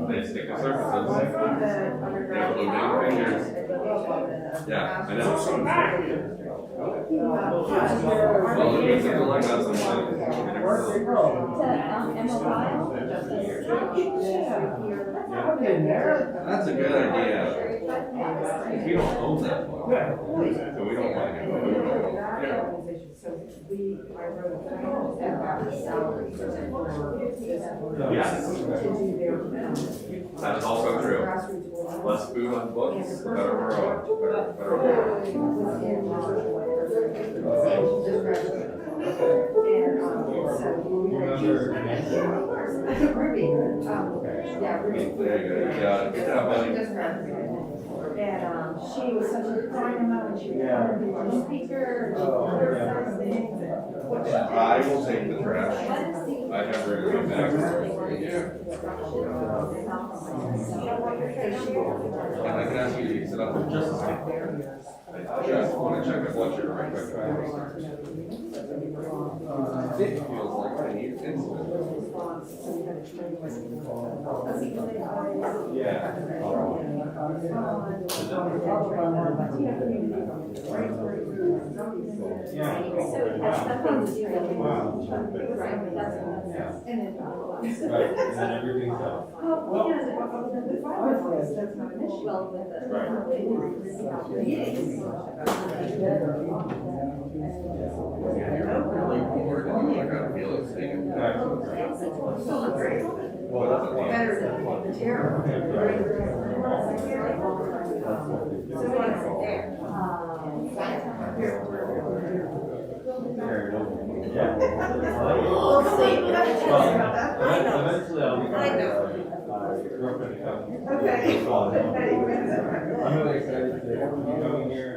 They stick to surfaces. They have little fingers. Yeah, I know. Well, it means something like that sometimes. That's a good idea. We don't own that one. So we don't want to go. Yes. That is also true. Less food on books, the better we're on. Yeah, good job, buddy. And she was such a fine amount, and she was a speaker, and she criticized things. I will take the trash. I have her in my bag. And I can ask you to sit up for just a second. I just want to check my blood sugar right quick. It feels like I need insulin. Yeah. Right, and then everything's up. That's not an issue. Really bored and I gotta feel it stinging. Better than the terror. So it's there. Yeah. We'll see. Eventually I'll be. I know. Girlfriend come. Okay. I'm really excited to be coming here.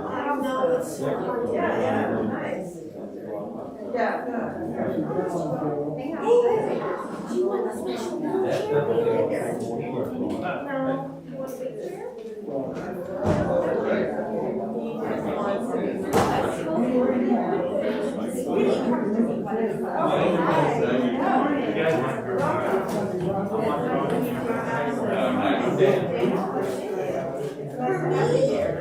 I don't know, it's super. Yeah, nice. Yeah. Do you want a special milk? No. You want a big chair?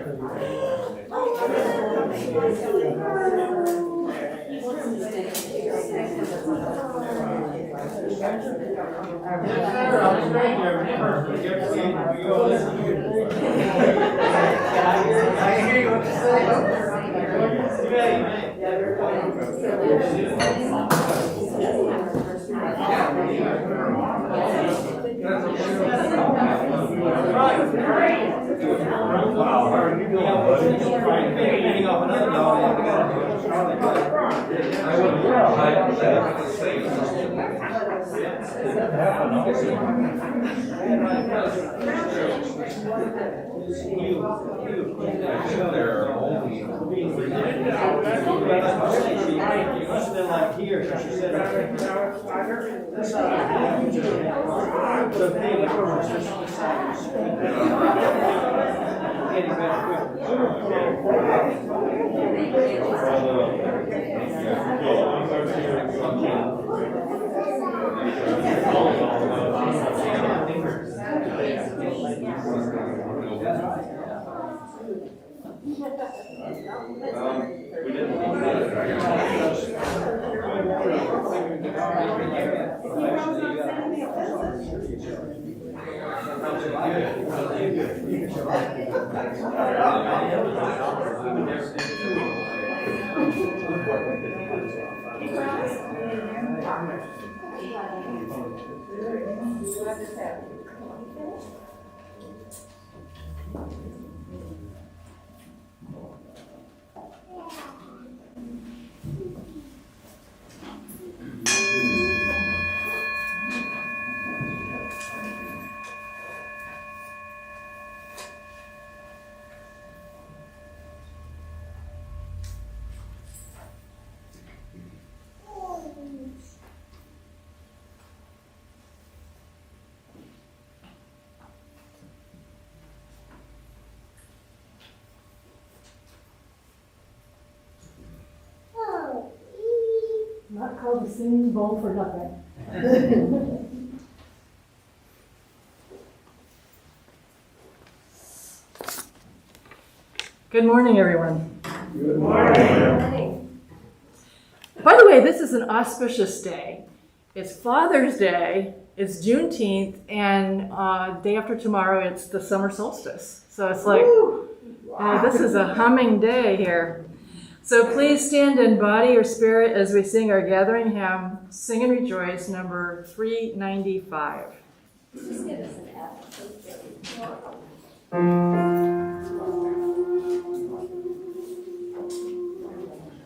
called the singing bowl for nothing. Good morning, everyone. Good morning. By the way, this is an auspicious day. It's Father's Day, it's Juneteenth, and day after tomorrow, it's the summer solstice. So it's like, this is a humming day here. So please stand in body or spirit as we sing our gathering hymn, Sing and Rejoice, number 395. Just give us an F.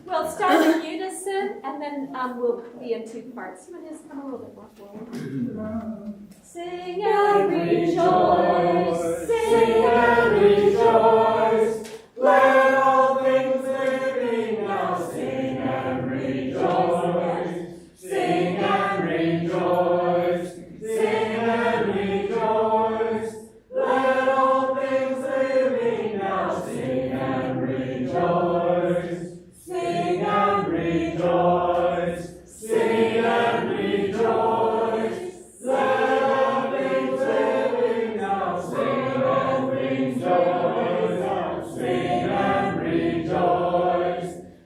We'll start in unison, and then we'll be in two parts. You want to just come a little bit more forward? Sing and rejoice, sing and rejoice. Let all things living now sing and rejoice. Sing and rejoice. Sing and rejoice. Let all things living now sing and rejoice. Sing and rejoice. Sing and rejoice. Let all things living now sing and rejoice.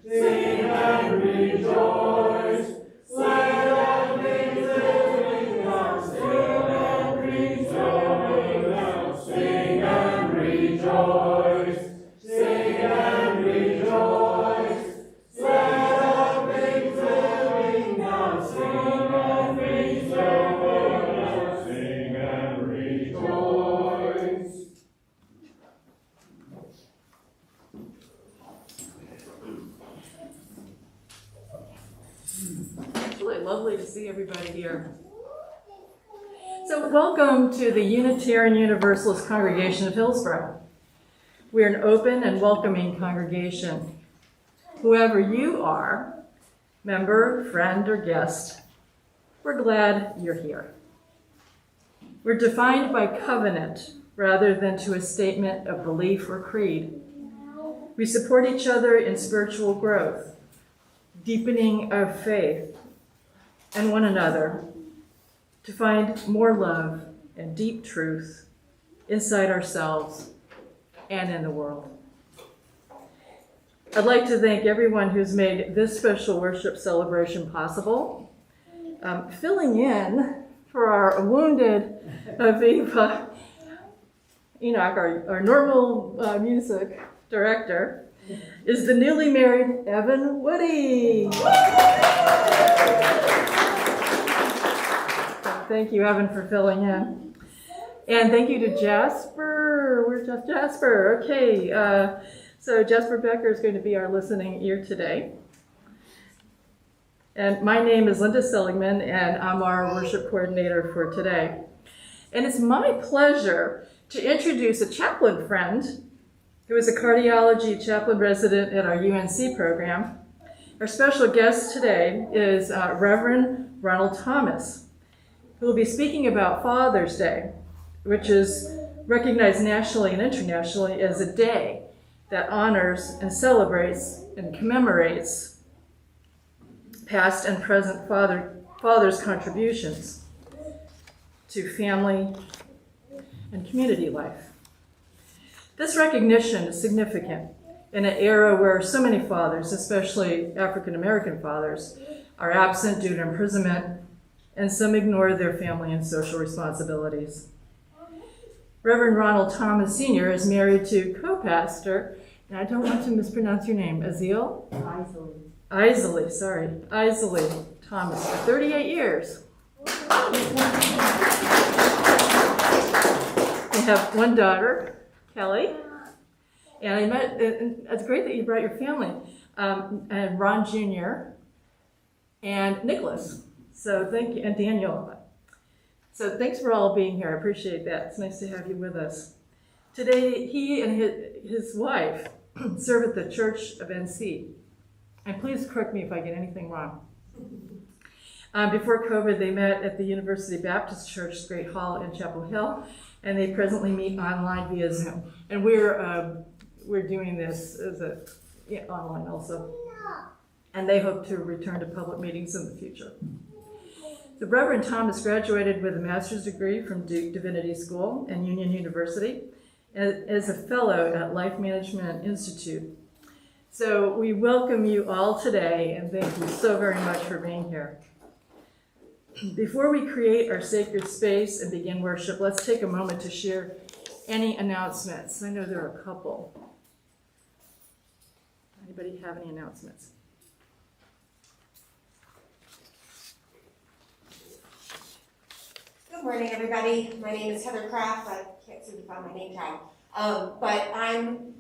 Sing and rejoice. Sing and rejoice. Let all things living now sing and rejoice. Sing and rejoice. Sing and rejoice. Let all things living now sing and rejoice. Sing and rejoice. It's really lovely to see everybody here. So welcome to the Unitarian Universalist congregation of Hillsborough. We're an open and welcoming congregation. Whoever you are, member, friend, or guest, we're glad you're here. We're defined by covenant rather than to a statement of belief or creed. We support each other in spiritual growth, deepening of faith, and one another to find more love and deep truth inside ourselves and in the world. I'd like to thank everyone who's made this special worship celebration possible. Filling in for our wounded Aviva Enoch, our normal music director, is the newly married Evan Woody. Thank you, Evan, for filling in. And thank you to Jasper. Where's Jasper? Okay, so Jasper Becker is going to be our listening ear today. And my name is Linda Seligman, and I'm our worship coordinator for today. And it's my pleasure to introduce a chaplain friend who is a cardiology chaplain resident at our UNC program. Our special guest today is Reverend Ronald Thomas, who will be speaking about Father's Day, which is recognized nationally and internationally as a day that honors and celebrates and commemorates past and present fathers' contributions to family and community life. This recognition is significant in an era where so many fathers, especially African American fathers, are absent due to imprisonment, and some ignore their family and social responsibilities. Reverend Ronald Thomas Sr. is married to co-pastor, and I don't want to mispronounce your name, Isley Thomas, for 38 years. They have one daughter, Kelly, and it's great that you brought your family, and Ron Jr. and Nicholas. So thank you, and Daniel. So thanks for all being here. I appreciate that. It's nice to have you with us. Today, he and his wife serve at the Church of NC. And please correct me if I get anything wrong. Before COVID, they met at the University Baptist Church Great Hall in Chapel Hill, and they presently meet online via Zoom. And we're doing this as online also. and they hope to return to public meetings in the future. The Reverend Thomas graduated with a master's degree from Duke Divinity School and Union University and is a fellow at Life Management Institute. So we welcome you all today, and thank you so very much for being here. Before we create our sacred space and begin worship, let's take a moment to share any announcements. I know there are a couple. Anybody have any announcements? Good morning, everybody. My name is Heather Kraft. I can't seem to find my name tag. But I'm,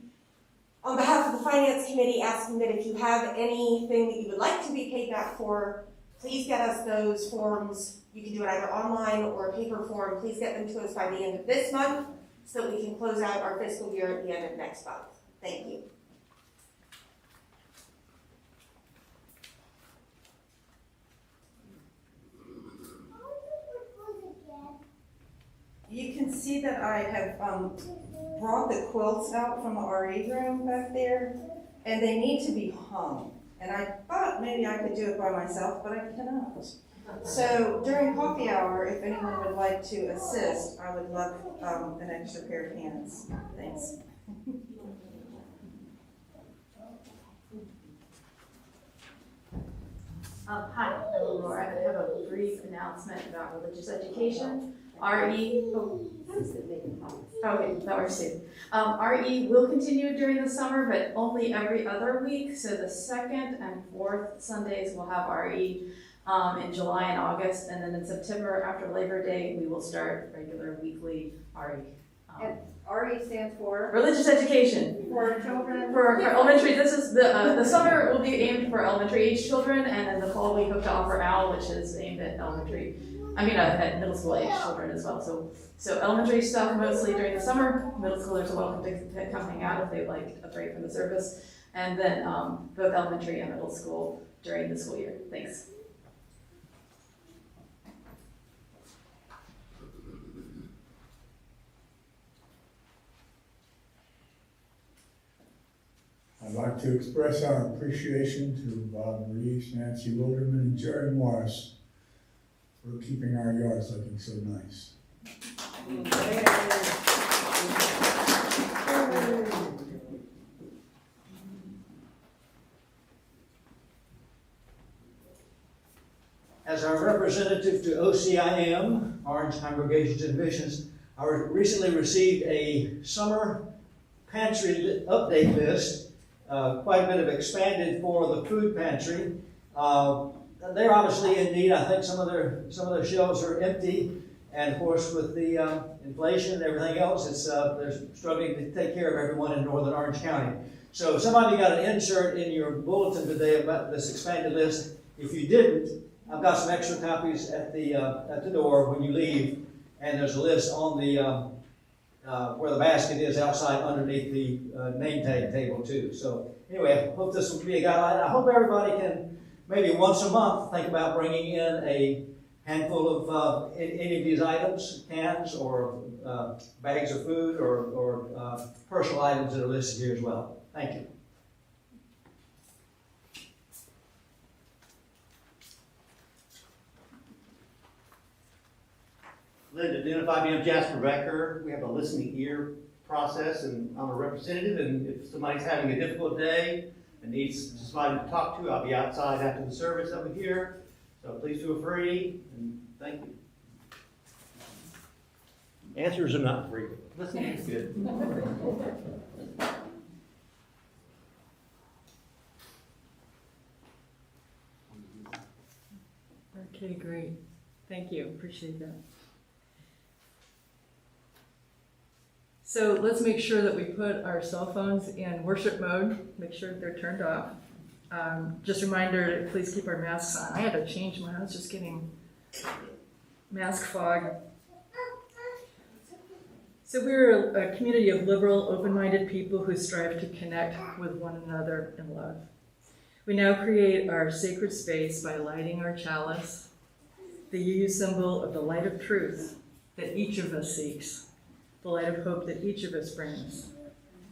on behalf of the Finance Committee, asking that if you have anything that you would like to be paid back for, please get us those forms. You can do it either online or a paper form. Please get them to us by the end of this month so that we can close out our fiscal year at the end of next month. Thank you. You can see that I have brought the quilts out from the RE room back there, and they need to be hung. And I thought maybe I could do it by myself, but I cannot. So during coffee hour, if anyone would like to assist, I would love an extra pair of hands. Thanks. Hi, I'm Aurora. I have a brief announcement about religious education. RE, okay, that works too. RE will continue during the summer, but only every other week. So the second and fourth Sundays we'll have RE in July and August, and then in September after Labor Day we will start regular weekly RE. And RE stands for? Religious education. For children? For elementary, this is the summer will be aimed for elementary age children, and then the fall we hope to offer OWL, which is aimed at at middle school age children as well. So elementary stuff mostly during the summer. Middle schoolers are welcome to come hang out if they'd like a break from the service, and then both elementary and middle school during the school year. Thanks. I'd like to express our appreciation to Bob Reeves, Nancy Wilderman, and Jerry Morris for keeping our yards looking so nice. As our representative to OCIM, Orange Congregations and Missions, I recently received a summer pantry update list. Quite a bit of expanded for the food pantry. They're obviously in need. I think some of their shelves are empty, and of course with the inflation and everything else, they're struggling to take care of everyone in Northern Orange County. So somebody got an insert in your bulletin today about this expanded list. If you didn't, I've got some extra copies at the door when you leave, and there's a list on the where the basket is outside underneath the name tag table too. So anyway, I hope this will be a guideline. I hope everybody can maybe once a month think about bringing in a handful of any of these items, cans or bags of food or personal items that are listed here as well. Thank you. Lynn, to identify me, I'm Jasper Becker. We have a listening ear process, and I'm a representative, and if somebody's having a difficult day and needs somebody to talk to, I'll be outside after the service over here. So please feel free, and thank you. Answers are not free. Listening is good. Okay, great. Thank you. Appreciate that. So let's make sure that we put our cell phones in worship mode, make sure they're turned off. Just a reminder to please keep our masks on. I had to change mine. I was just getting mask fog. So we're a community of liberal, open-minded people who strive to connect with one another in love. We now create our sacred space by lighting our chalice, the UU symbol of the light of truth that each of us seeks, the light of hope that each of us brings,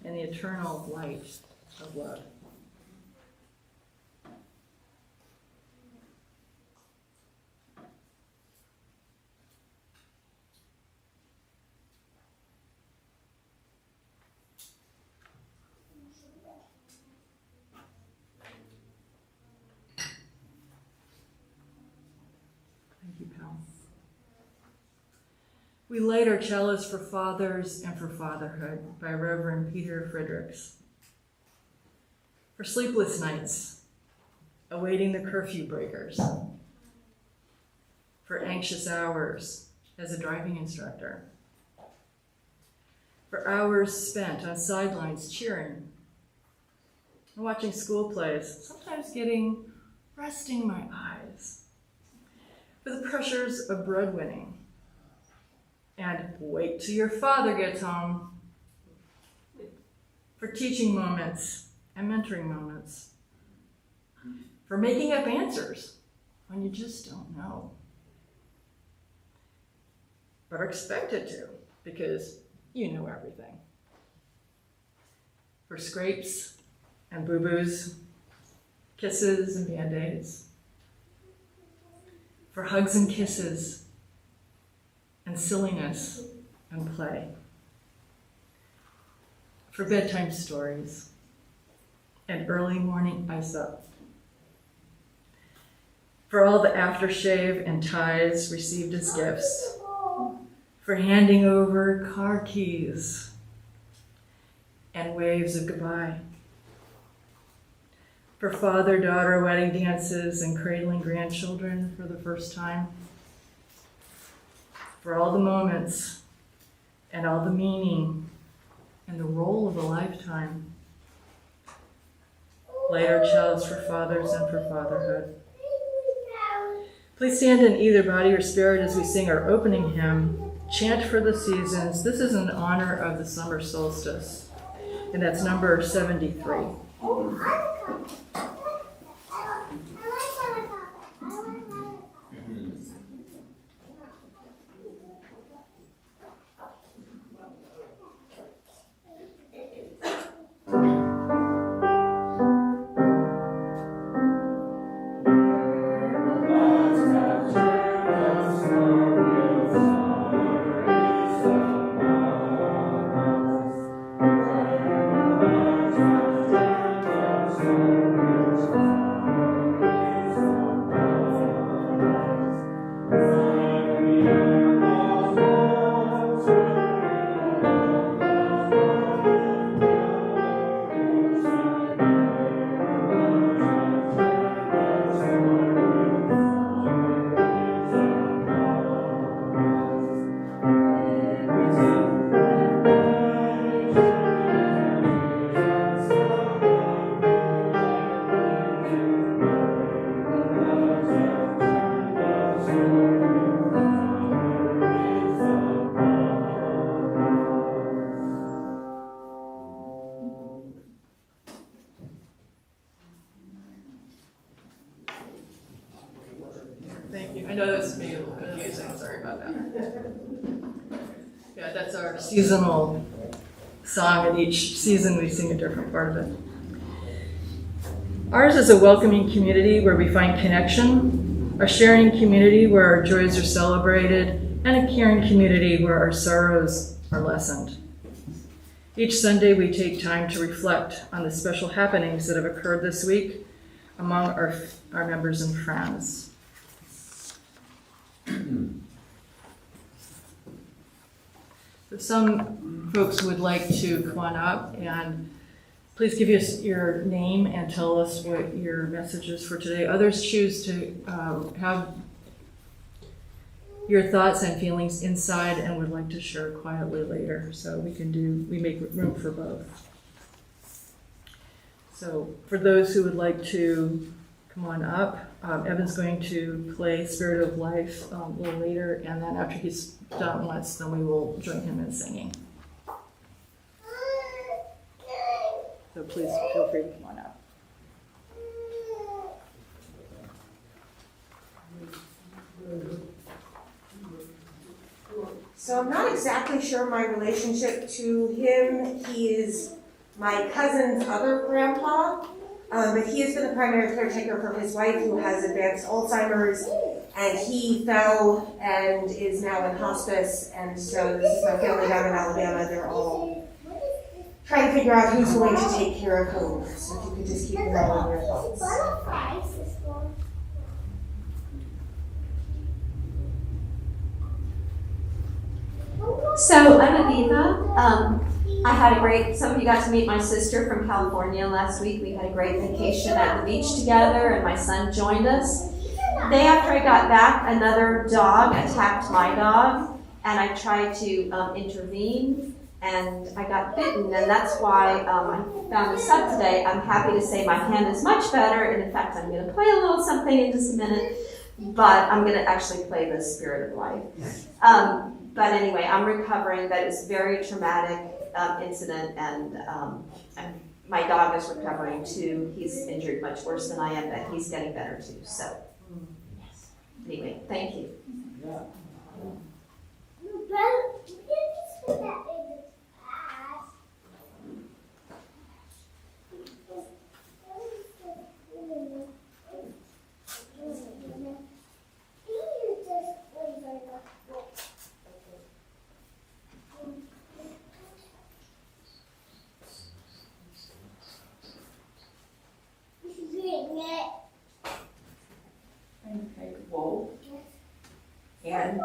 and the eternal light of love. We light our chalice for fathers and for fatherhood by Reverend Peter Fredericks. For sleepless nights, awaiting the curfew breakers. For anxious hours as a driving instructor. For hours spent on sidelines cheering and watching school plays, sometimes resting my eyes. For the pressures of breadwinning. And wait till your father gets home. For teaching moments and mentoring moments. For making up answers when you just don't know. But are expected to, because you know everything. For scrapes and boo-boos, kisses and band-aids. For hugs and kisses, and silliness and play. For bedtime stories and early morning ice up. For all the aftershave and ties received as gifts. For handing over car keys and waves of goodbye. For father-daughter wedding dances and cradling grandchildren for the first time. For all the moments and all the meaning and the role of a lifetime. Light our chalice for fathers and for fatherhood. Please stand in either body or spirit as we sing our opening hymn, Chant for the Seasons. This is in honor of the summer solstice, and that's number 73. Thank you. I know this may be a little confusing. Sorry about that. Yeah, that's our seasonal song, and each season we sing a different part of it. Ours is a welcoming community where we find connection, a sharing community where our joys are celebrated, and a caring community where our sorrows are lessened. Each Sunday we take time to reflect on the special happenings that have occurred this week among our members and friends. If some folks would like to come on up and please give us your name and tell us what your message is for today. Others choose to have your thoughts and feelings inside and would like to share quietly later. So we make room for both. So for those who would like to come on up, Evan's going to play Spirit of Life a little later, and then after he's done once, then we will join him in singing. So please feel free to come on up. So I'm not exactly sure my relationship to him. He is my cousin's other grandpa, but he has been the primary caretaker for his wife who has advanced Alzheimer's, and he fell and is now in hospice, and so this is my family down in Alabama. They're all trying to figure out who's going to take care of whom. So if you could just keep them all in your thoughts. So I'm Aviva. I had a great, some of you got to meet my sister from California last week. We had a great vacation at the beach together and my son joined us. The day after I got back, another dog attacked my dog and I tried to intervene and I got bitten, and that's why I found this up today. I'm happy to say my hand is much better, and in fact I'm going to play a little something in just a minute, but I'm going to actually play the Spirit of Life. But anyway, I'm recovering. That is a very traumatic incident, and my dog is recovering too. He's injured much worse than I am, but he's getting better too. So, anyway, thank you. Okay, whoa. And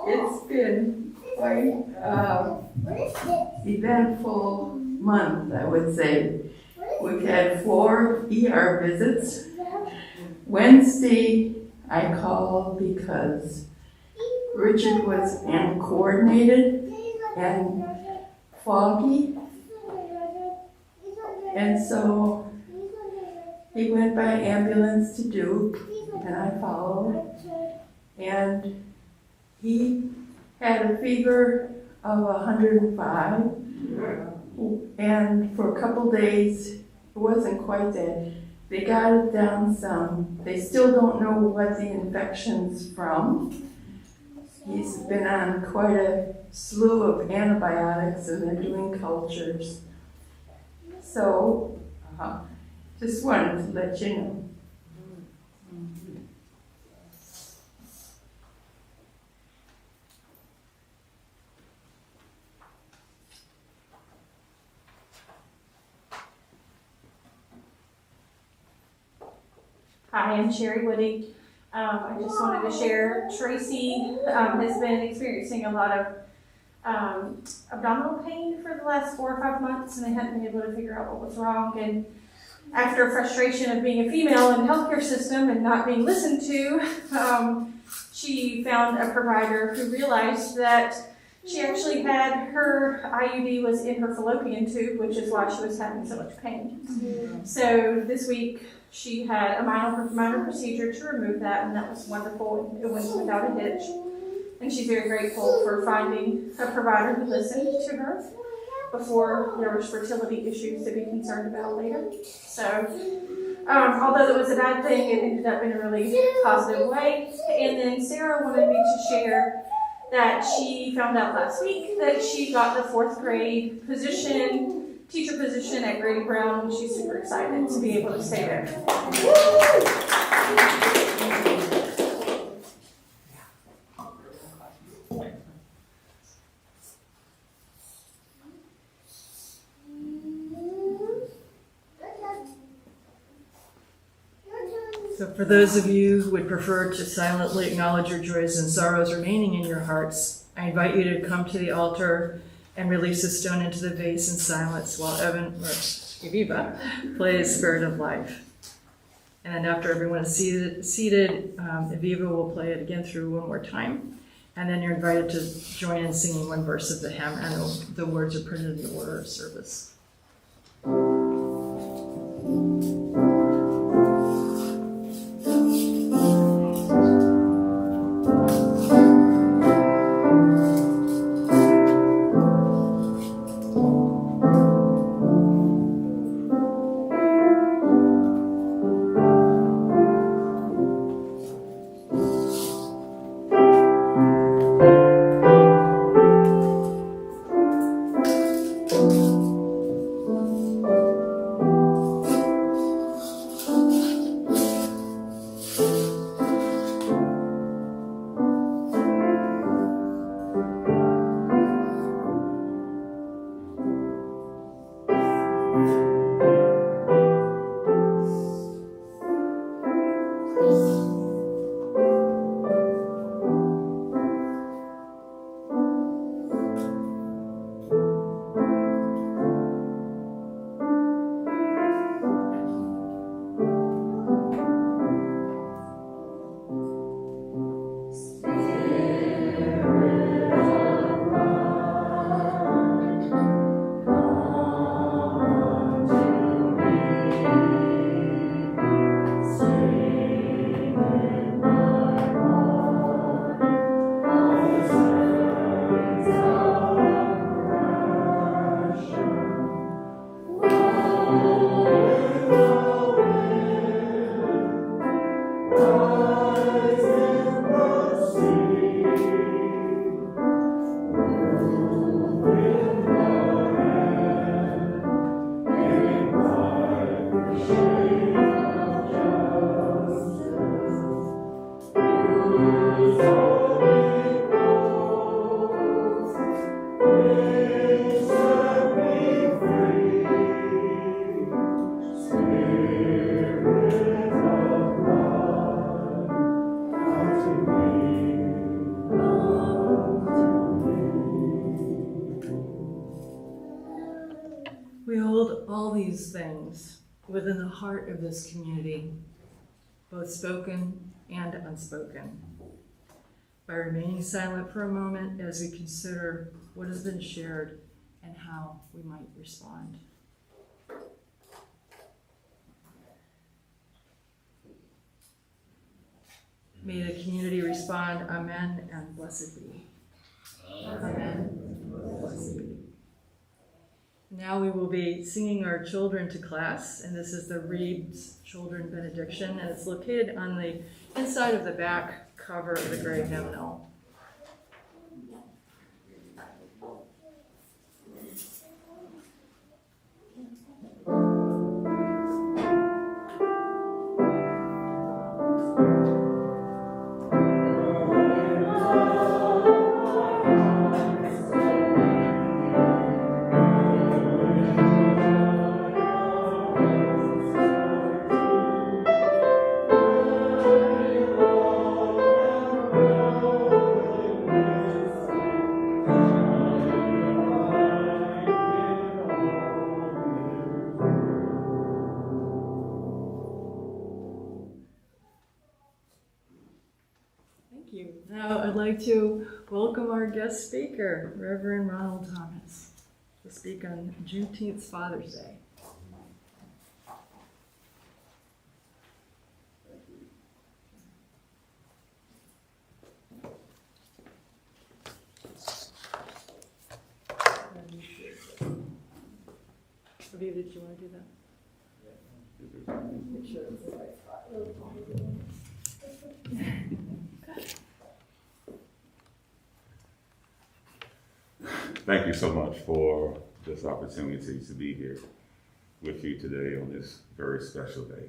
it's been quite eventful month, I would say. We've had 4 ER visits. Wednesday, I called because Richard was uncoordinated and foggy. And so he went by ambulance to Duke, and I followed. And he had a fever of 105. And for a couple days, it wasn't quite that. They got it down some. They still don't know what the infection's from. He's been on quite a slew of antibiotics, and they're doing cultures. So, just wanted to let you know. Hi, I'm Sherry Woody. I just wanted to share, Tracy has been experiencing a lot of abdominal pain for the last 4 or 5 months, and they hadn't been able to figure out what was wrong. And after frustration of being a female in the healthcare system and not being listened to, she found a provider who realized that she actually had her IUD was in her fallopian tube, which is why she was having so much pain. So this week she had a minor procedure to remove that, and that was wonderful. It went without a hitch. And she's very grateful for finding a provider who listened to her before there was fertility issues to be concerned about later. So, although it was a bad thing, it ended up in a really positive way. And then Sarah wanted me to share that she found out last week that she got the 4th grade teacher position at Grady Brown, and she's super excited to be able to stay there. So for those of you who would prefer to silently acknowledge your joys and sorrows remaining in your hearts, I invite you to come to the altar and release a stone into the vase in silence while Aviva plays Spirit of Life. And then after everyone is seated, Aviva will play it again through one more time. And then you're invited to join in singing one verse of the hymn, and the words are printed in the order of service. We hold all these things within the heart of this community, both spoken and unspoken. By remaining silent for a moment as we consider what has been shared and how we might respond. May the community respond, amen, and blessed be. Amen. Blessed be. Now we will be singing our children to class, and this is the Reed's Children Benediction, and it's located on the inside of the back cover of the gray hymnal. Now I'd like to welcome our guest speaker, Reverend Ronald Thomas, to speak on Juneteenth's Father's Day. Aviva, did you want to do that? Make sure it's the right spot. Thank you so much for this opportunity to be here with you today on this very special day.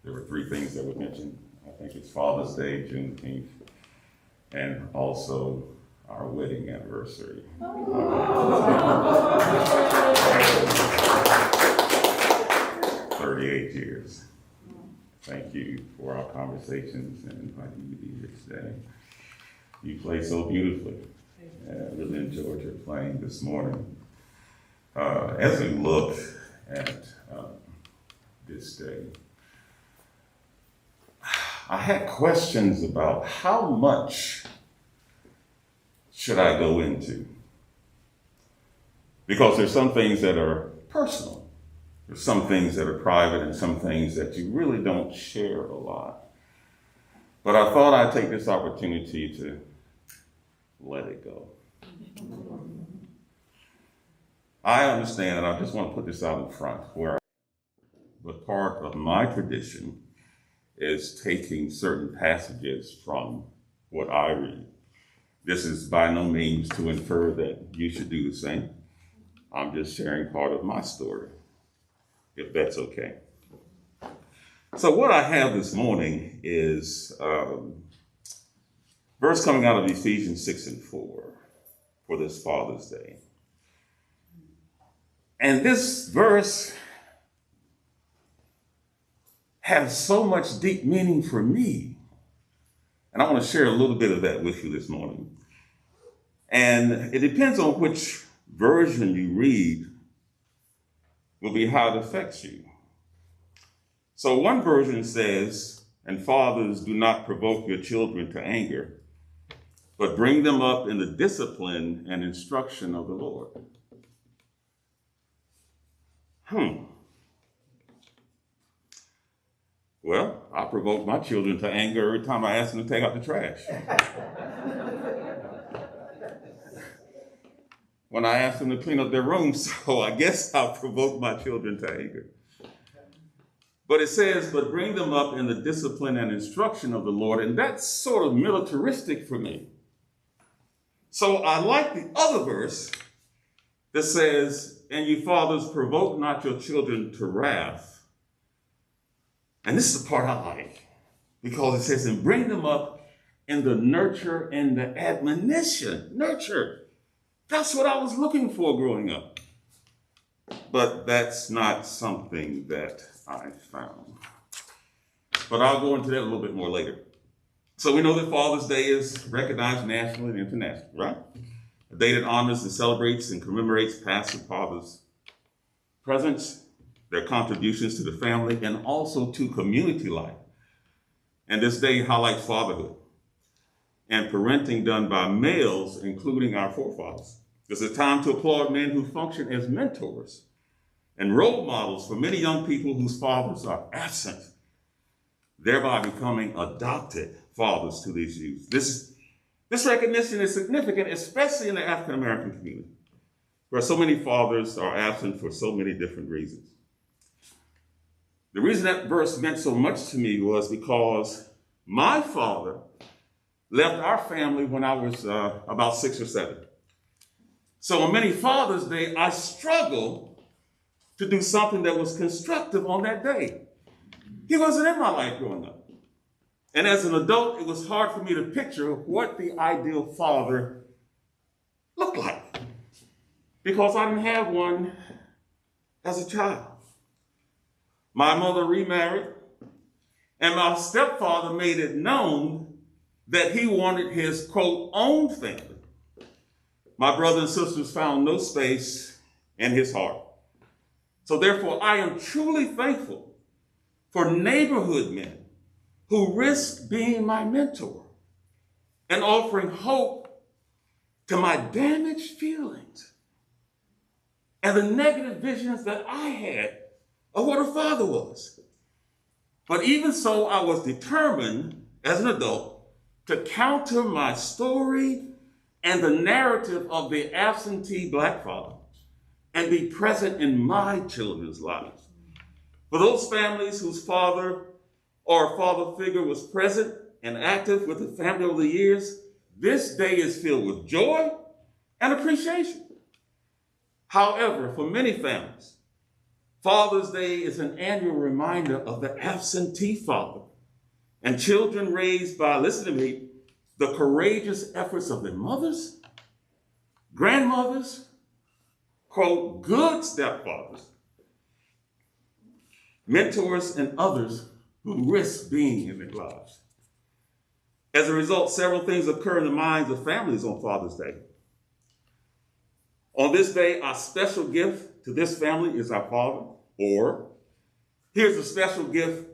There were three things that were mentioned. I think it's Father's Day, Juneteenth, and also our wedding anniversary. 38 years. Thank you for our conversations and inviting me to be here today. You play so beautifully. I really enjoyed your playing this morning. As we look at this day, I had questions about how much should I go into? Because there's some things that are personal. There's some things that are private and some things that you really don't share a lot. But I thought I'd take this opportunity to let it go. I understand, and I just want to put this out in front, but part of my tradition is taking certain passages from what I read. This is by no means to infer that you should do the same. I'm just sharing part of my story, if that's okay. So what I have this morning is a verse coming out of Ephesians 6:4 for this Father's Day. And this verse has so much deep meaning for me. And I want to share a little bit of that with you this morning. And it depends on which version you read will be how it affects you. So one version says, "And fathers, do not provoke your children to anger, but bring them up in the discipline and instruction of the Lord." Well, I provoke my children to anger every time I ask them to take out the trash. When I ask them to clean up their room, so I guess I'll provoke my children to anger. But it says, "But bring them up in the discipline and instruction of the Lord," and that's sort of militaristic for me. So I like the other verse that says, "And you fathers, provoke not your children to wrath." And this is the part I like, because it says, "And bring them up in the nurture and the admonition." Nurture. That's what I was looking for growing up. But that's not something that I found. But I'll go into that a little bit more later. So we know that Father's Day is recognized nationally and internationally, right? day that honors and celebrates and commemorates past and fathers' presence, their contributions to the family, and also to community life. And this day highlights fatherhood and parenting done by males, including our forefathers. It's a time to applaud men who function as mentors and role models for many young people whose fathers are absent, thereby becoming adopted fathers to these youth. This recognition is significant, especially in the African American community, where so many fathers are absent for so many different reasons. The reason that verse meant so much to me was because my father left our family when I was about 6 or 7. So on many Father's Day, I struggled to do something that was constructive on that day. He wasn't in my life growing up. And as an adult, it was hard for me to picture what the ideal father looked like, because I didn't have one as a child. My mother remarried, and my stepfather made it known that he wanted his, quote, own family. My brothers and sisters found no space in his heart. So therefore, I am truly thankful for neighborhood men who risk being my mentor and offering hope to my damaged feelings and the negative visions that I had of what a father was. But even so, I was determined as an adult to counter my story and the narrative of the absentee black father and be present in my children's lives. For those families whose father or father figure was present and active with the family over the years, this day is filled with joy and appreciation. However, for many families, Father's Day is an annual reminder of the absentee father and children raised by, listen to me, the courageous efforts of their mothers, grandmothers, quote, good stepfathers, mentors, and others who risk being in their lives. As a result, several things occur in the minds of families on Father's Day. On this day, our special gift to this family is our father, or here's a special gift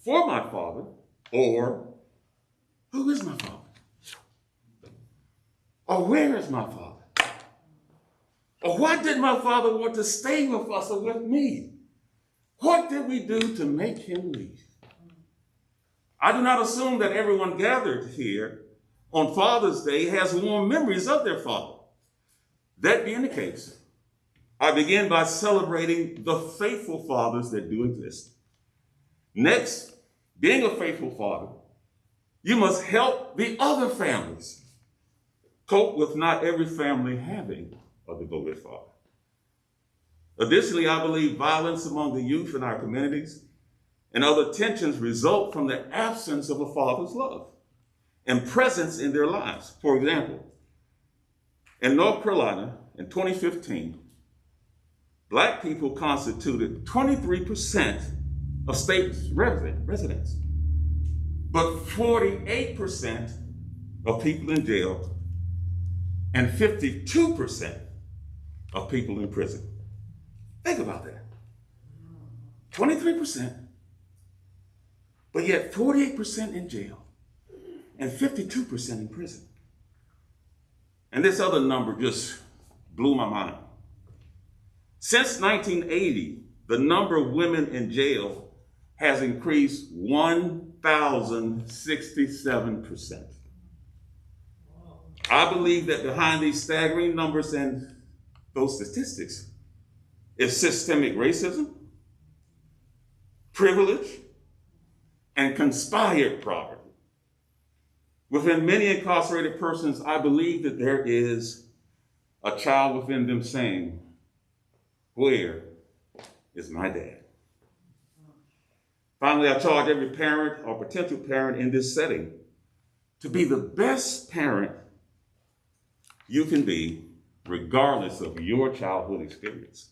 for my father, or who is my father? Or where is my father? Or why did my father want to stay with us or with me? What did we do to make him leave? I do not assume that everyone gathered here on Father's Day has warm memories of their father. That being the case, I begin by celebrating the faithful fathers that do exist. Next, being a faithful father, you must help the other families cope with not every family having a devoted father. Additionally, I believe violence among the youth in our communities and other tensions result from the absence of a father's love and presence in their lives. For example, in North Carolina in 2015, Black people constituted 23% of state residents, but 48% of people in jail and 52% of people in prison. Think about that. 23%, but yet 48% in jail and 52% in prison. And this other number just blew my mind. Since 1980, the number of women in jail has increased 1,067%. I believe that behind these staggering numbers and those statistics is systemic racism, privilege, and conspired poverty. Within many incarcerated persons, I believe that there is a child within them saying, "Where is my dad?" Finally, I charge every parent or potential parent in this setting to be the best parent you can be, regardless of your childhood experience.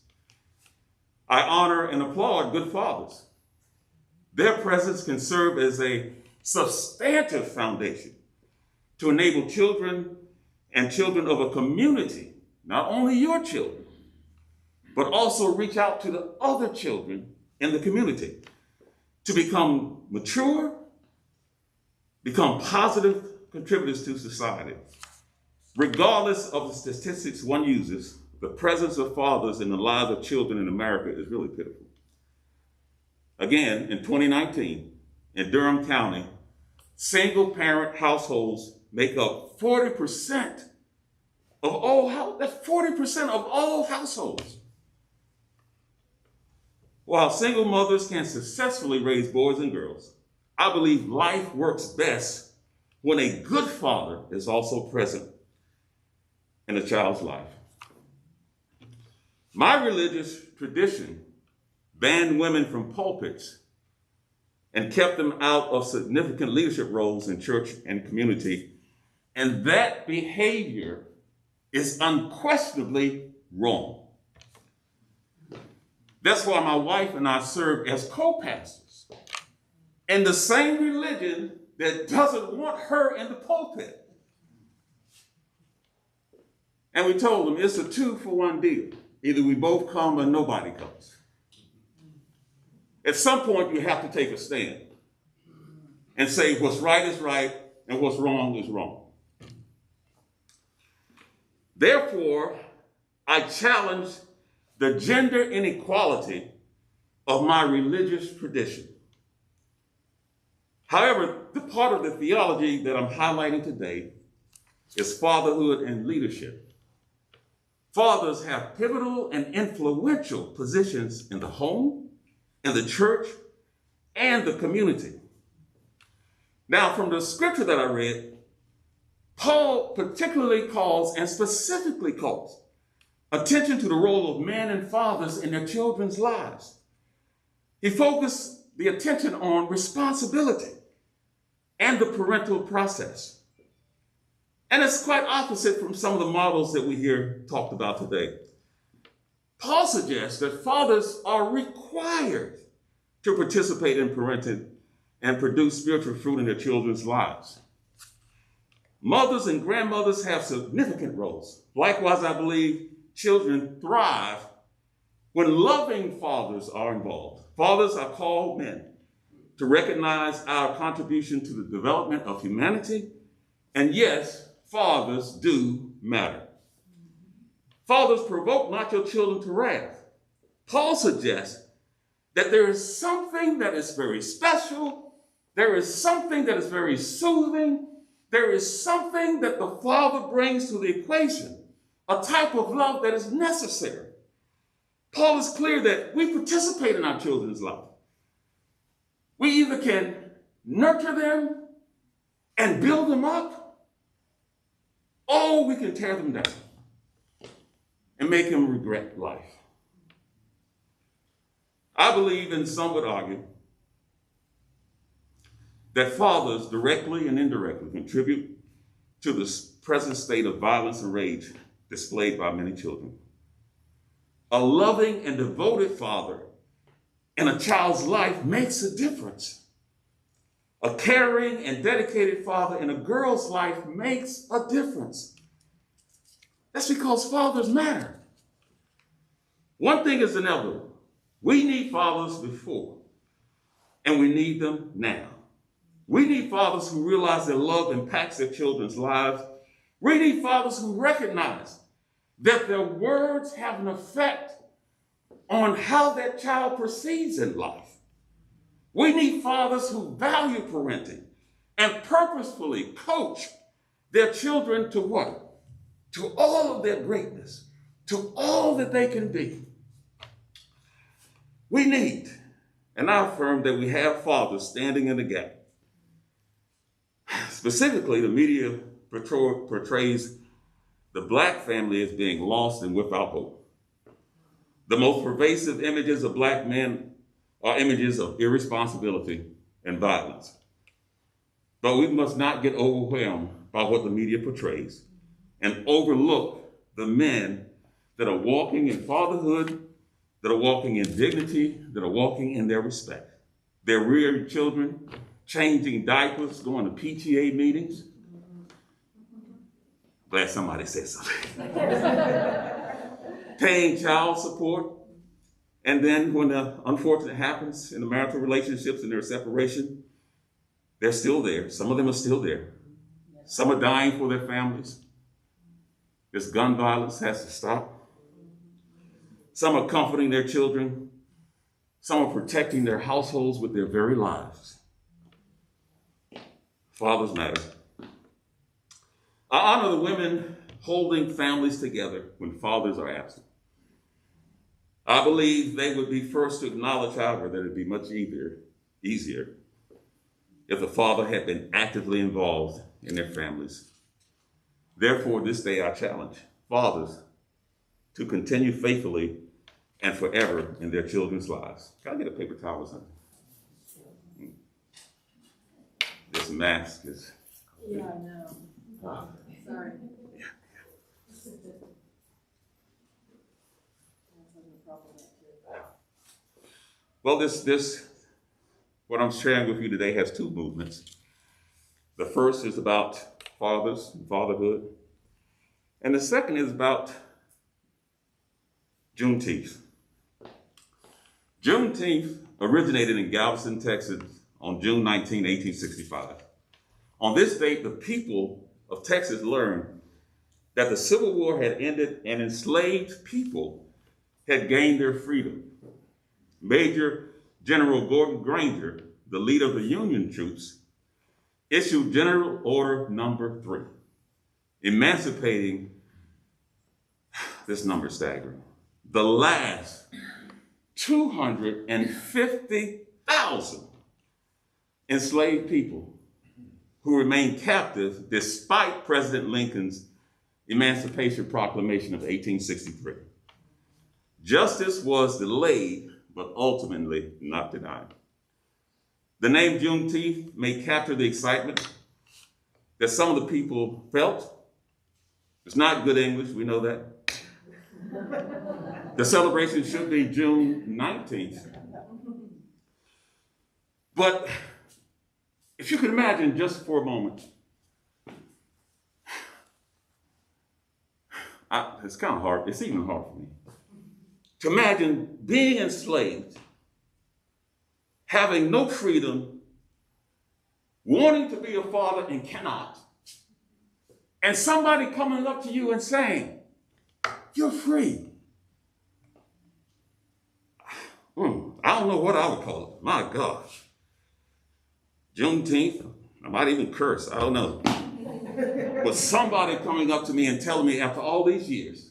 I honor and applaud good fathers. Their presence can serve as a substantive foundation to enable children and children of a community, not only your children, but also reach out to the other children in the community to become mature, become positive contributors to society. Regardless of the statistics one uses, the presence of fathers in the lives of children in America is really pitiful. Again, in 2019, in Durham County, single-parent households make up 40% of all, that's 40% of all households. While single mothers can successfully raise boys and girls, I believe life works best when a good father is also present in a child's life. My religious tradition banned women from pulpits and kept them out of significant leadership roles in church and community, and that behavior is unquestionably wrong. That's why my wife and I serve as co-pastors in the same religion that doesn't want her in the pulpit. And we told them it's a 2-for-1 deal. Either we both come or nobody comes. At some point, you have to take a stand and say what's right is right and what's wrong is wrong. Therefore, I challenge the gender inequality of my religious tradition. However, the part of the theology that I'm highlighting today is fatherhood and leadership. Fathers have pivotal and influential positions in the home, in the church, and the community. Now, from the scripture that I read, Paul particularly calls and specifically calls attention to the role of men and fathers in their children's lives. He focused the attention on responsibility and the parental process. And it's quite opposite from some of the models that we hear talked about today. Paul suggests that fathers are required to participate in parenting and produce spiritual fruit in their children's lives. Mothers and grandmothers have significant roles. Likewise, I believe children thrive when loving fathers are involved. Fathers are called men to recognize our contribution to the development of humanity. And yes, fathers do matter. Fathers, provoke not your children to wrath. Paul suggests that there is something that is very special. There is something that is very soothing. There is something that the father brings to the equation, a type of love that is necessary. Paul is clear that we participate in our children's life. We either can nurture them and build them up, or we can tear them down and make them regret life. I believe, and some would argue, that fathers directly and indirectly contribute to the present state of violence and rage displayed by many children. A loving and devoted father in a child's life makes a difference. A caring and dedicated father in a girl's life makes a difference. That's because fathers matter. One thing is inevitable. We need fathers before, and we need them now. We need fathers who realize that love impacts their children's lives. We need fathers who recognize that their words have an effect on how that child proceeds in life. We need fathers who value parenting and purposefully coach their children to what? To all of their greatness, to all that they can be. We need, and I affirm that we have fathers standing in the gap. Specifically, the media portrays the black family as being lost and without hope. The most pervasive images of black men are images of irresponsibility and violence. But we must not get overwhelmed by what the media portrays and overlook the men that are walking in fatherhood, that are walking in dignity, that are walking in their respect. They're rearing children, changing diapers, going to PTA meetings. Glad somebody said something. Paying child support. And then when the unfortunate happens in the marital relationships and their separation, they're still there. Some of them are still there. Some are dying for their families. This gun violence has to stop. Some are comforting their children. Some are protecting their households with their very lives. Fathers matter. I honor the women holding families together when fathers are absent. I believe they would be first to acknowledge, however, that it would be much easier if the father had been actively involved in their families. Therefore, this day I challenge fathers to continue faithfully and forever in their children's lives. Can I get a paper towel or something? This mask is... Yeah, I know. Sorry. Well, what I'm sharing with you today has two movements. The first is about fathers and fatherhood. And the second is about Juneteenth. Juneteenth originated in Galveston, Texas on June 19, 1865. On this date, the people of Texas learned that the Civil War had ended and enslaved people had gained their freedom. Major General Gordon Granger, the leader of the Union troops, issued General Order Number 3, emancipating, this number is staggering, the last 250,000 enslaved people who remained captive despite President Lincoln's Emancipation Proclamation of 1863. Justice was delayed, but ultimately not denied. The name Juneteenth may capture the excitement that some of the people felt. It's not good English, we know that. The celebration should be June 19th. But if you can imagine just for a moment, it's kind of hard, it's even hard for me, to imagine being enslaved, having no freedom, wanting to be a father and cannot, and somebody coming up to you and saying, you're free. I don't know what I would call it. My gosh. Juneteenth, I might even curse, I don't know. But somebody coming up to me and telling me after all these years,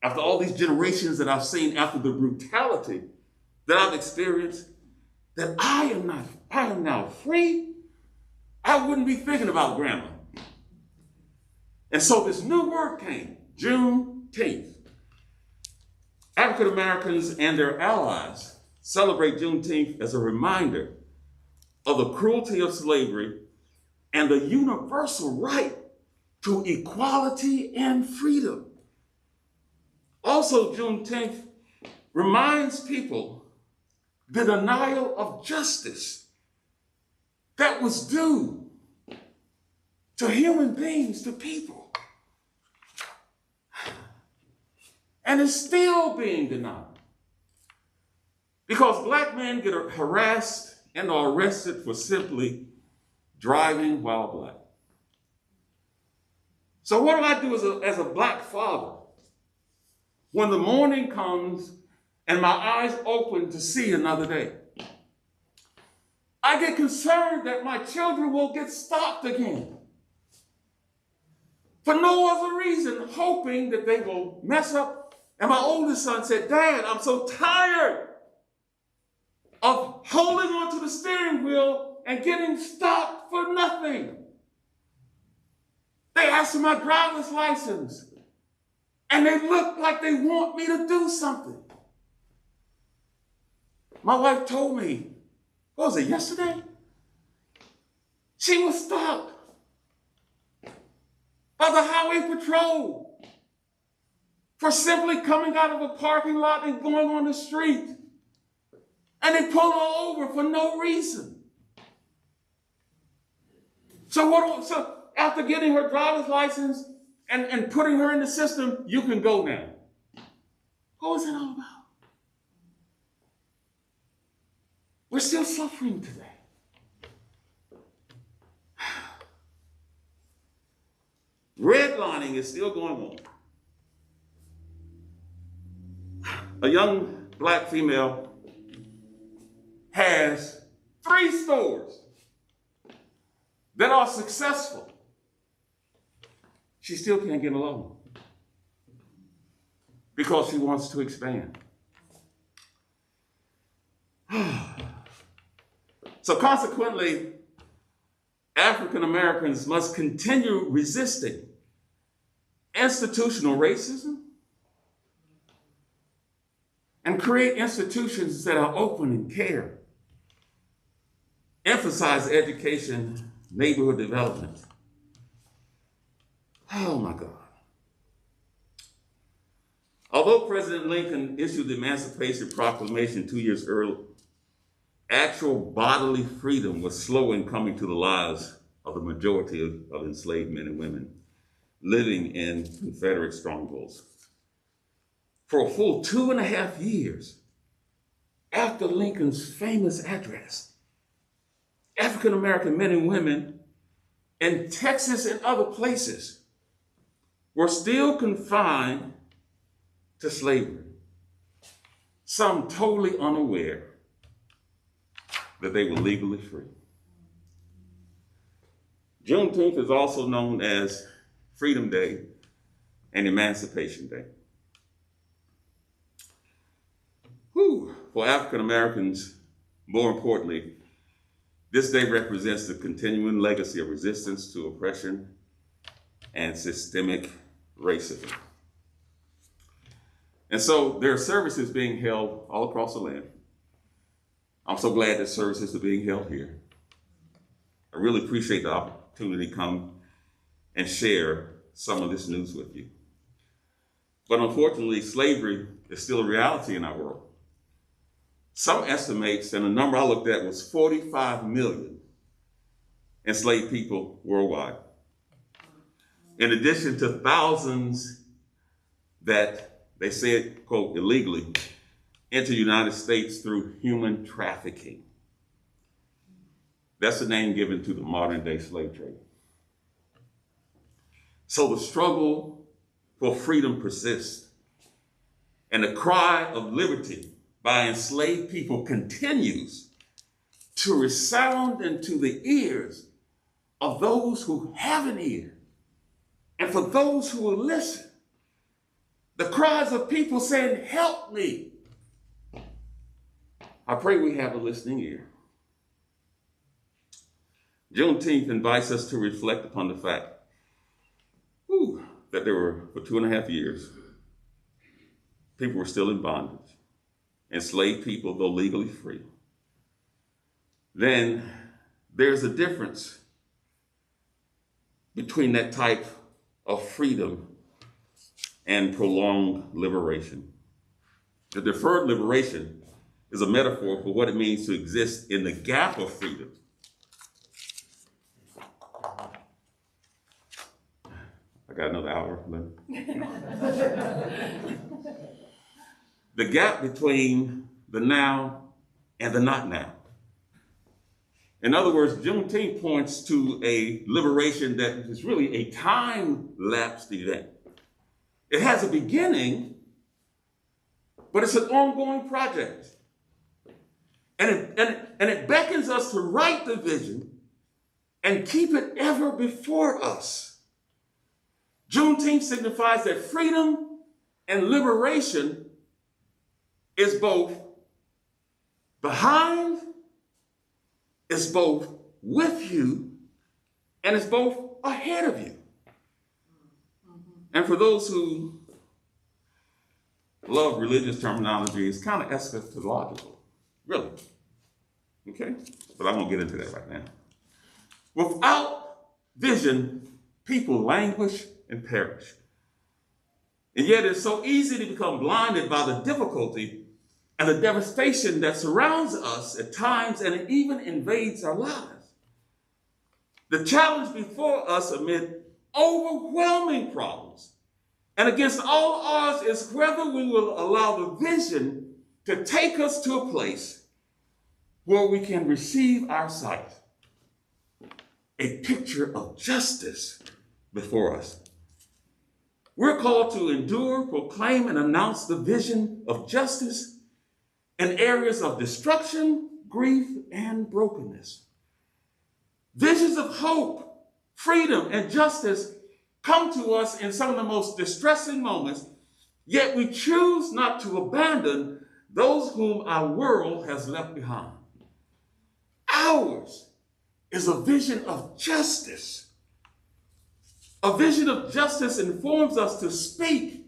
after all these generations that I've seen, after the brutality that I've experienced, that I am now free, I wouldn't be thinking about grandma. And so this new word came, Juneteenth. African Americans and their allies celebrate Juneteenth as a reminder of the cruelty of slavery and the universal right to equality and freedom. Also, Juneteenth reminds people the denial of justice that was due to human beings, to people. And it's still being denied. Because black men get harassed and are arrested for simply driving while black. So what do I do as a black father when the morning comes and my eyes open to see another day? I get concerned that my children will get stopped again for no other reason, hoping that they will mess up. And my oldest son said, Dad, I'm so tired of holding onto the steering wheel and getting stopped for nothing. They asked for my driver's license, and they look like they want me to do something. My wife told me, what was it, yesterday? She was stopped by the highway patrol for simply coming out of a parking lot and going on the street. And they pulled her over for no reason. So after getting her driver's license and putting her in the system, you can go now. What was that all about? We're still suffering today. Redlining is still going on. A young black female has 3 stores that are successful. She still can't get a loan because she wants to expand. So consequently, African Americans must continue resisting institutional racism and create institutions that are open and care, emphasize education, neighborhood development. Oh my God. Although President Lincoln issued the Emancipation Proclamation 2 years early, actual bodily freedom was slow in coming to the lives of the majority of enslaved men and women living in Confederate strongholds. For a full 2.5 years after Lincoln's famous address, African American men and women in Texas and other places were still confined to slavery, some totally unaware that they were legally free. Juneteenth is also known as Freedom Day and Emancipation Day. For African Americans, more importantly, this day represents the continuing legacy of resistance to oppression and systemic racism. And so there are services being held all across the land. I'm so glad that services are being held here. I really appreciate the opportunity to come and share some of this news with you. But unfortunately, slavery is still a reality in our world. Some estimates, and the number I looked at was 45 million enslaved people worldwide. In addition to thousands that they said, quote, illegally enter the United States through human trafficking. That's the name given to the modern day slave trade. So the struggle for freedom persists, and the cry of liberty by enslaved people continues to resound into the ears of those who have an ear, and for those who will listen. The cries of people saying, help me. I pray we have a listening ear. Juneteenth invites us to reflect upon the fact that there were, for 2.5 years, people were still in bondage. Enslaved people, though legally free. Then there's a difference between that type of freedom and prolonged liberation. The deferred liberation is a metaphor for what it means to exist in the gap of freedom. I got another hour left. The gap between the now and the not now. In other words, Juneteenth points to a liberation that is really a time-lapsed event. It has a beginning, but it's an ongoing project. And it beckons us to write the vision and keep it ever before us. Juneteenth signifies that freedom and liberation is both behind, it's both with you, and it's both ahead of you. And for those who love religious terminology, it's kind of eschatological, really. Okay? But I won't get into that right now. Without vision, people languish and perish. And yet it's so easy to become blinded by the difficulty and the devastation that surrounds us at times, and it even invades our lives. The challenge before us amid overwhelming problems. And against all odds is whether we will allow the vision to take us to a place where we can receive our sight, a picture of justice before us. We're called to endure, proclaim, and announce the vision of justice in areas of destruction, grief, and brokenness. Visions of hope, freedom, and justice come to us in some of the most distressing moments, yet we choose not to abandon those whom our world has left behind. Ours is a vision of justice. A vision of justice informs us to speak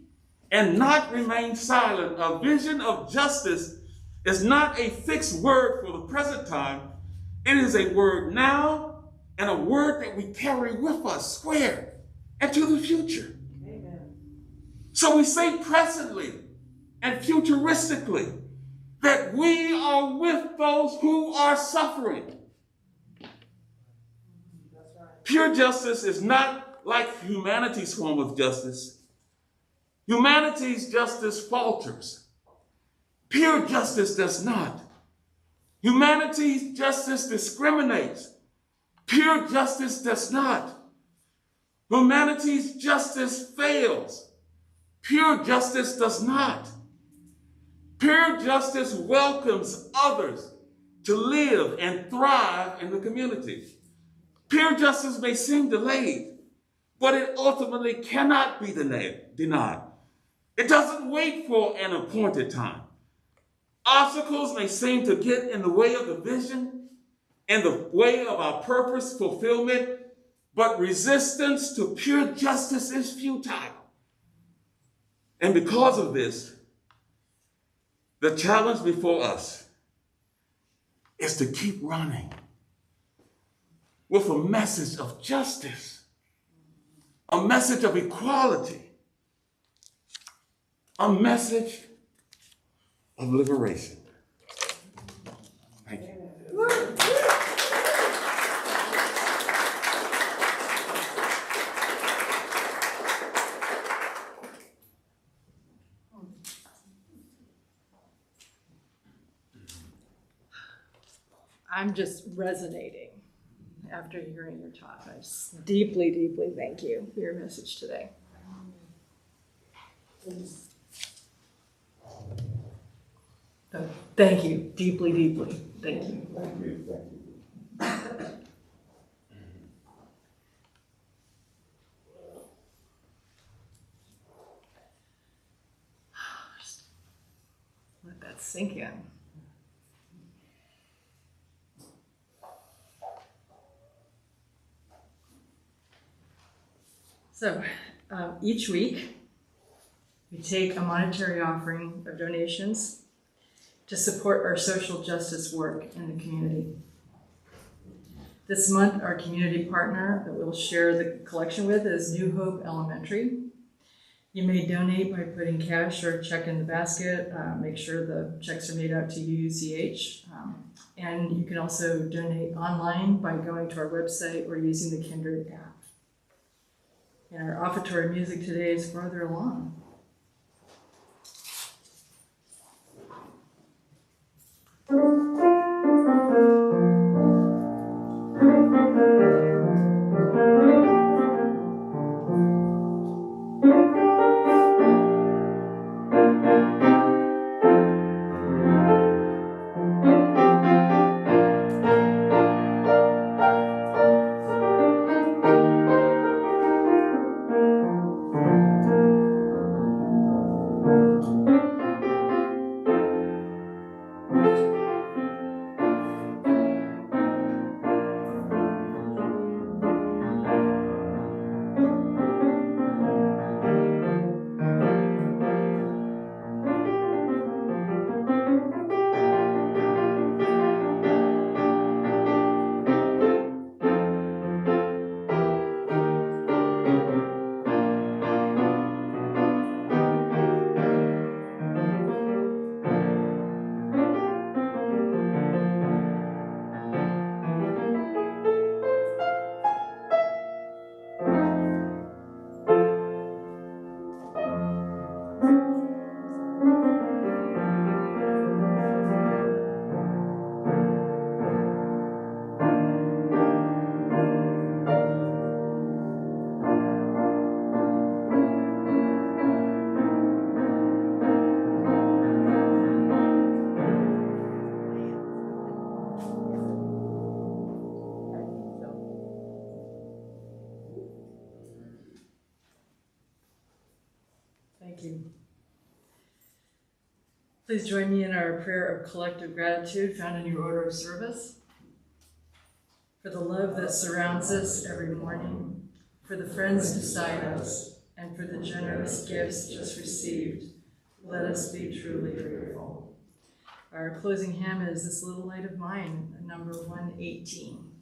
and not remain silent. A vision of justice is not a fixed word for the present time. It is a word now and a word that we carry with us square into the future. Amen. So we say presently and futuristically that we are with those who are suffering. Pure justice is not like humanity's form of justice. Humanity's justice falters. Pure justice does not. Humanity's justice discriminates. Pure justice does not. Humanity's justice fails. Pure justice does not. Pure justice welcomes others to live and thrive in the community. Pure justice may seem delayed, but it ultimately cannot be denied. It doesn't wait for an appointed time. Obstacles may seem to get in the way of the vision, in the way of our purpose fulfillment, but resistance to pure justice is futile. And because of this, the challenge before us is to keep running with a message of justice, a message of equality, a message of liberation. Thank you. I'm just resonating after hearing your talk. I just deeply, deeply thank you for your message today. Thank you, deeply, deeply. Thank you. Thank you. Just let that sink in. So each week, we take a monetary offering of donations to support our social justice work in the community. This month, our community partner that we'll share the collection with is New Hope Elementary. You may donate by putting cash or a check in the basket. Make sure the checks are made out to UUCH. And you can also donate online by going to our website or using the Kindred app. And our offertory music today is farther along. Please join me in our prayer of collective gratitude found in your order of service. For the love that surrounds us every morning, for the friends beside us, and for the generous gifts just received, let us be truly grateful. Our closing hymn is This Little Light of Mine, number 118.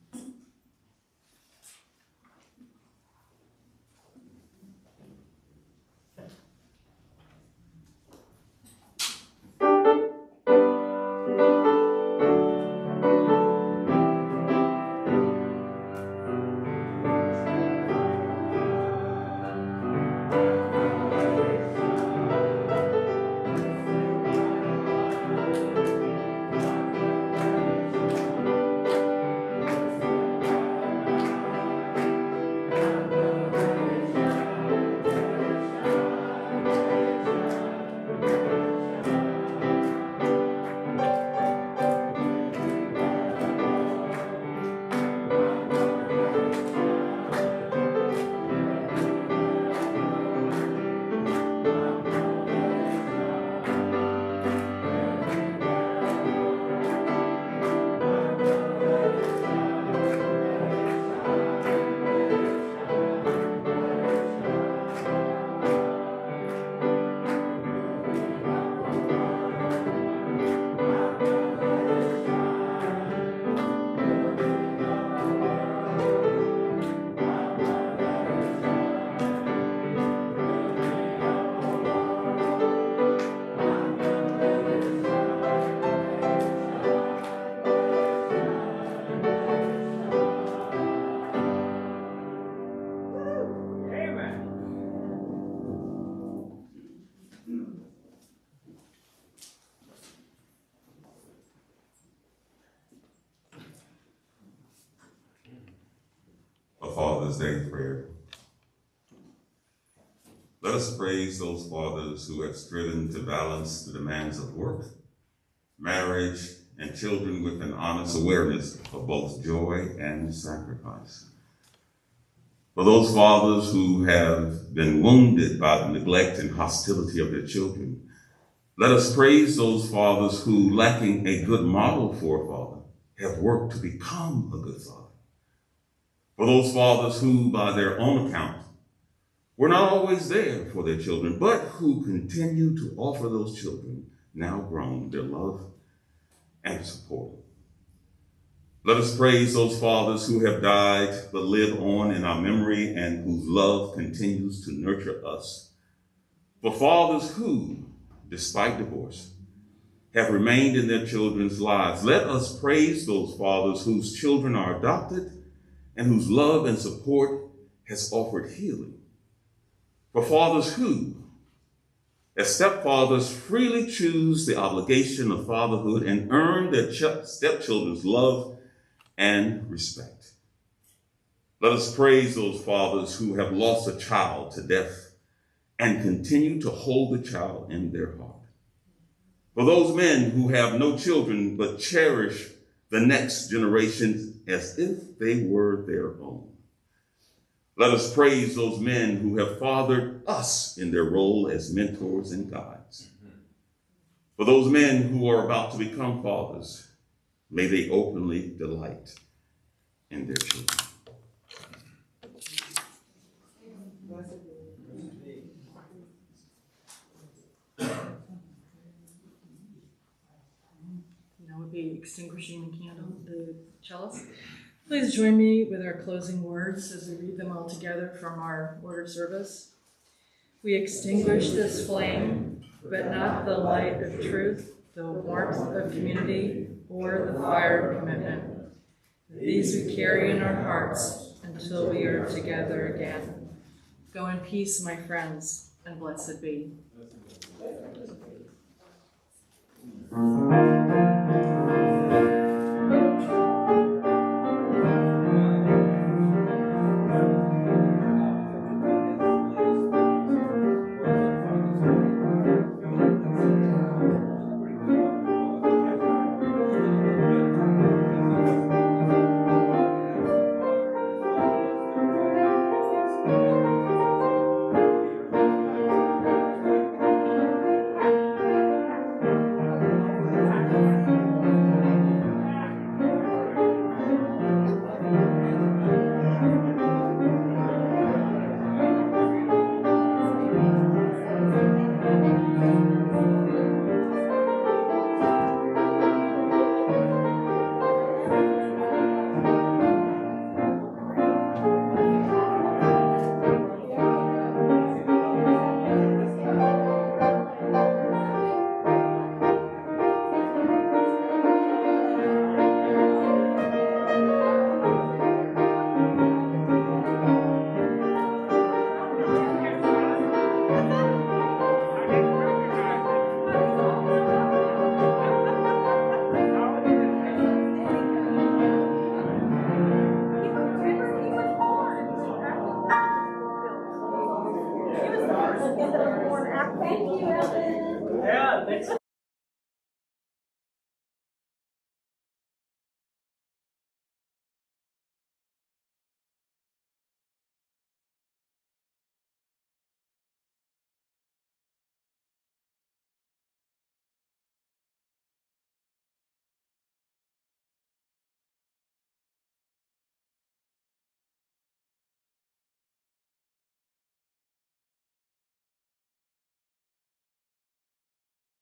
Father's Day prayer. Let us praise those fathers who have striven to balance the demands of work, marriage, and children with an honest awareness of both joy and sacrifice. For those fathers who have been wounded by the neglect and hostility of their children, let us praise those fathers who, lacking a good model for a father, have worked to become a good father. For those fathers who, by their own account, were not always there for their children, but who continue to offer those children, now grown, their love and support. Let us praise those fathers who have died but live on in our memory and whose love continues to nurture us. For fathers who, despite divorce, have remained in their children's lives, let us praise those fathers whose children are adopted and whose love and support has offered healing. For fathers who, as stepfathers, freely choose the obligation of fatherhood and earn their stepchildren's love and respect. Let us praise those fathers who have lost a child to death and continue to hold the child in their heart. For those men who have no children but cherish the next generation as if they were their own. Let us praise those men who have fathered us in their role as mentors and guides. For those men who are about to become fathers, may they openly delight in their children. Now would be extinguishing the candle, the chalice. Please join me with our closing words as we read them all together from our order of service. We extinguish this flame, but not the light of truth, the warmth of community, or the fire of commitment. These we carry in our hearts until we are together again. Go in peace, my friends, and blessed be.